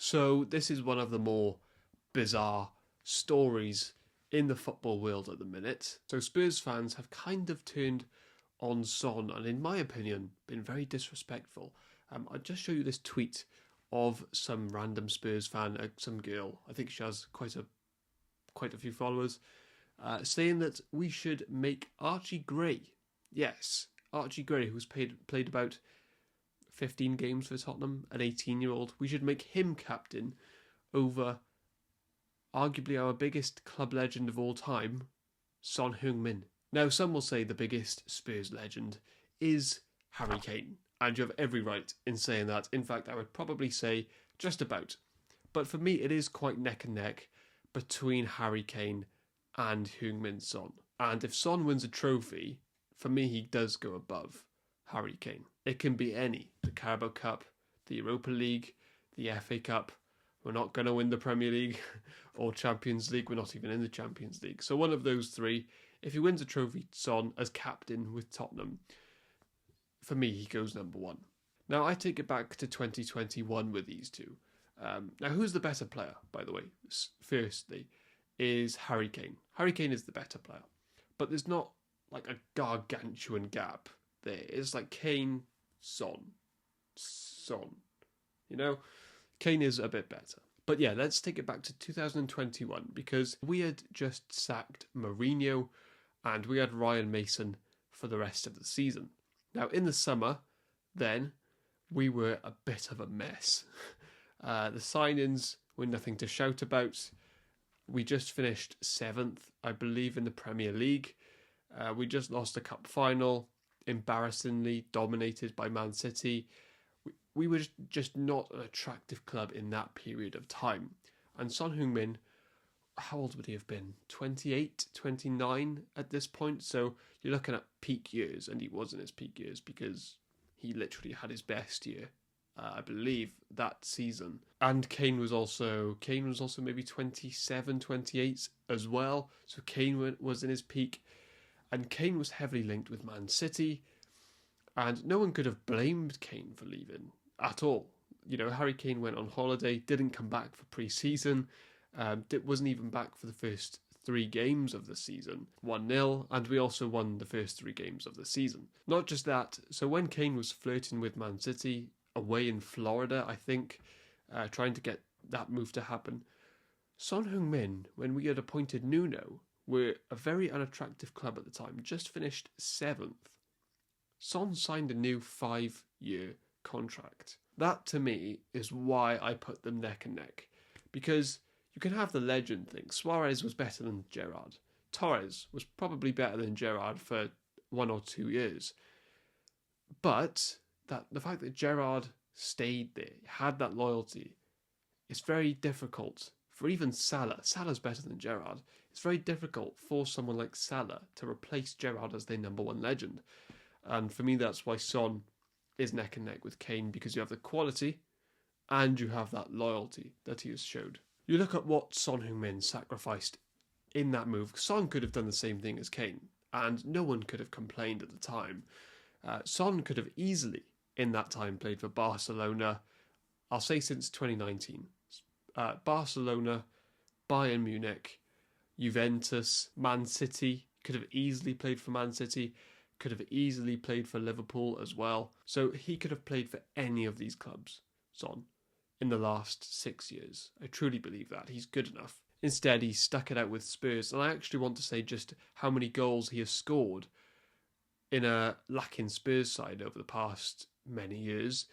So this is one of the more bizarre stories in the football world at the minute. So Spurs fans have kind of turned on Son and, in my opinion, been very disrespectful. I'll just show you this tweet of some random Spurs fan, some girl. I think she has quite a few followers, saying that we should make Archie Gray, yes, Archie Gray, who's played about 15 games for Tottenham, an 18-year-old, we should make him captain over arguably our biggest club legend of all time, Son Heung Min. Now, some will say the biggest Spurs legend is Harry Kane, and you have every right in saying that. In fact, I would probably say just about. But for me, it is quite neck and neck between Harry Kane and Heung Min Son. And if Son wins a trophy, for me, he does go above Harry Kane. It can be any. The Carabao Cup, the Europa League, the FA Cup. We're not going to win the Premier League or Champions League. We're not even in the Champions League. So one of those three, if he wins a trophy, Son, as captain with Tottenham, for me, he goes number one. Now, I take it back to 2021 with these two. Now, who's the better player, by the way? Firstly, is Harry Kane. Harry Kane is the better player. But there's not like a gargantuan gap there. It's like Kane, Son. You know? Kane is a bit better. But yeah, let's take it back to 2021 because we had just sacked Mourinho and we had Ryan Mason for the rest of the season. Now, in the summer, then, we were a bit of a mess. The signings were nothing to shout about. We just finished 7th, I believe, in the Premier League. We just lost a cup final, embarrassingly dominated by Man City. We were just not an attractive club in that period of time. And Son Heung Min, how old would he have been? 28, 29 at this point? So you're looking at peak years, and he was in his peak years because he literally had his best year, I believe, that season. And Kane was also maybe 27, 28 as well. So Kane was in his peak. And Kane was heavily linked with Man City. And no one could have blamed Kane for leaving at all. You know, Harry Kane went on holiday, didn't come back for pre-season, wasn't even back for the first 3 games of the season. 1-0, and we also won the first 3 games of the season. Not just that, so when Kane was flirting with Man City, away in Florida, I think, trying to get that move to happen, Son Heung Min, when we had appointed Nuno, were a very unattractive club at the time, just finished 7th. Son signed a new 5-year contract. That, to me, is why I put them neck and neck. Because you can have the legend thing. Suarez was better than Gerrard. Torres was probably better than Gerrard for 1 or 2 years. But the fact that Gerrard stayed there, had that loyalty, it's very difficult for even Salah. Salah's better than Gerrard. It's very difficult for someone like Salah to replace Gerrard as their number one legend. And for me, that's why Son is neck and neck with Kane, because you have the quality and you have that loyalty that he has showed. You look at what Son Heung Min sacrificed in that move. Son could have done the same thing as Kane, and no one could have complained at the time. Son could have easily, in that time, played for Barcelona, I'll say since 2019. Barcelona, Bayern Munich, Juventus, Man City, could have easily played for Man City, could have easily played for Liverpool as well. So he could have played for any of these clubs, Son, in the last 6 years. I truly believe that. He's good enough. Instead, he stuck it out with Spurs, and I actually want to say just how many goals he has scored in a lacking Spurs side over the past many years.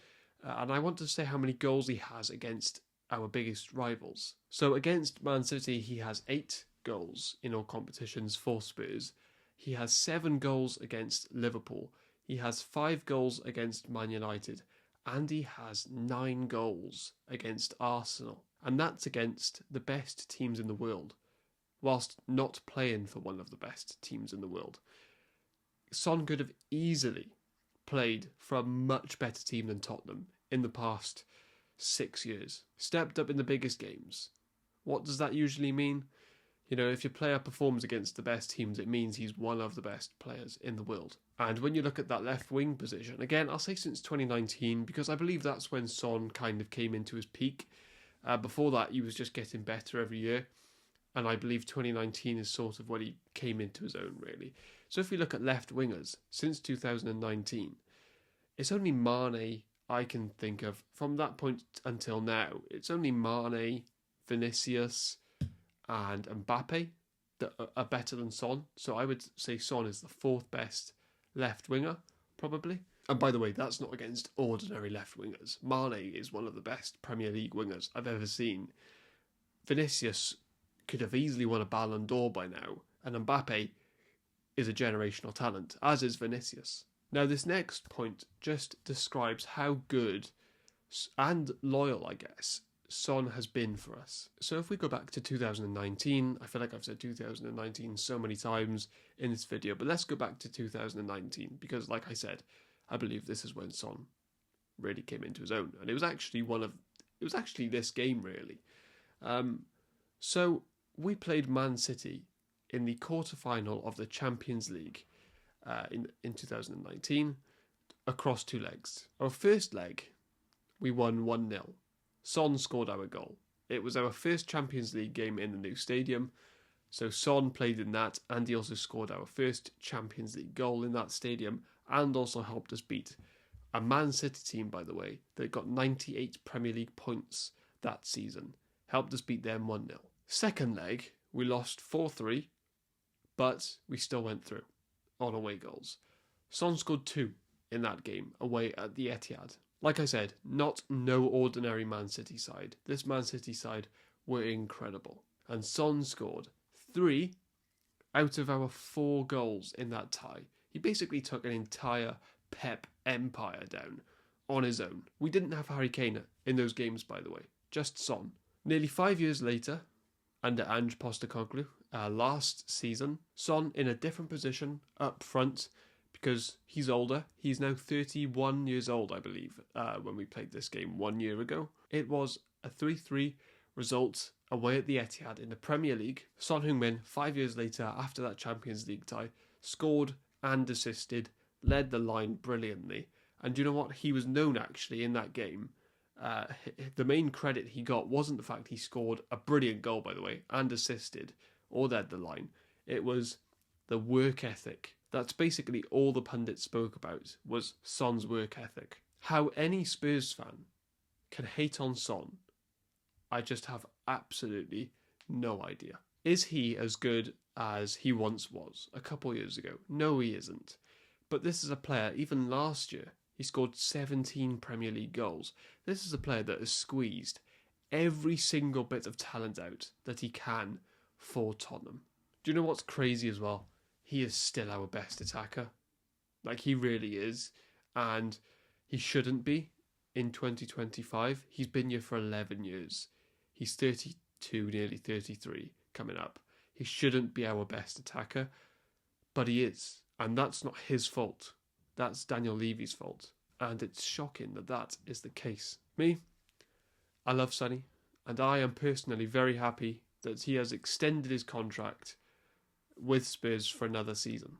And I want to say how many goals he has against our biggest rivals. So against Man City, he has 8 goals in all competitions for Spurs. He has 7 goals against Liverpool. He has 5 goals against Man United. And he has 9 goals against Arsenal. And that's against the best teams in the world, whilst not playing for one of the best teams in the world. Son could have easily played for a much better team than Tottenham in the past 6 years. Stepped up in the biggest games. What does that usually mean? You know, if your player performs against the best teams, it means he's one of the best players in the world. And when you look at that left wing position, again, I'll say since 2019, because I believe that's when Son kind of came into his peak. Before that, he was just getting better every year. And I believe 2019 is sort of when he came into his own, really. So if we look at left wingers, since 2019, it's only Mane I can think of. From that point until now, it's only Mane, Vinicius, and Mbappe that are better than Son. So I would say Son is the fourth best left winger, probably. And by the way, that's not against ordinary left wingers. Mane is one of the best Premier League wingers I've ever seen. Vinicius could have easily won a Ballon d'Or by now, and Mbappe is a generational talent, as is Vinicius. Now, this next point just describes how good and loyal, I guess, Son has been for us. So if we go back to 2019, I feel like I've said 2019 so many times in this video, but let's go back to 2019, because like I said, I believe this is when Son really came into his own, and it was actually this game, really. So we played Man City in the quarter-final of the Champions League in 2019 across two legs. Our first leg, we won 1-0. Son scored our goal. It was our first Champions League game in the new stadium, so Son played in that, and he also scored our first Champions League goal in that stadium, and also helped us beat a Man City team, by the way, that got 98 Premier League points that season. Helped us beat them 1-0. Second leg, we lost 4-3, but we still went through on away goals. Son scored 2 in that game away at the Etihad. Like I said, not no ordinary Man City side. This Man City side were incredible. And Son scored 3 out of our 4 goals in that tie. He basically took an entire Pep empire down on his own. We didn't have Harry Kane in those games, by the way. Just Son. Nearly 5 years later, under Ange Postecoglou, last season, Son in a different position up front because he's older. He's now 31 years old, I believe, when we played this game 1 year ago. It was a 3-3 result away at the Etihad in the Premier League. Son Heung Min, 5 years later, after that Champions League tie, scored and assisted, led the line brilliantly. And you know what? He was known, actually, in that game. The main credit he got wasn't the fact he scored a brilliant goal, by the way, and assisted, or led the line. It was the work ethic. That's basically all the pundits spoke about, was Son's work ethic. How any Spurs fan can hate on Son, I just have absolutely no idea. Is he as good as he once was a couple years ago? No, he isn't. But this is a player, even last year, he scored 17 Premier League goals. This is a player that has squeezed every single bit of talent out that he can for Tottenham. Do you know what's crazy as well? He is still our best attacker. Like, he really is. And he shouldn't be in 2025. He's been here for 11 years. He's 32, nearly 33 coming up. He shouldn't be our best attacker, but he is. And that's not his fault. That's Daniel Levy's fault. And it's shocking that that is the case. Me, I love Sonny, and I am personally very happy that he has extended his contract with Spurs for another season.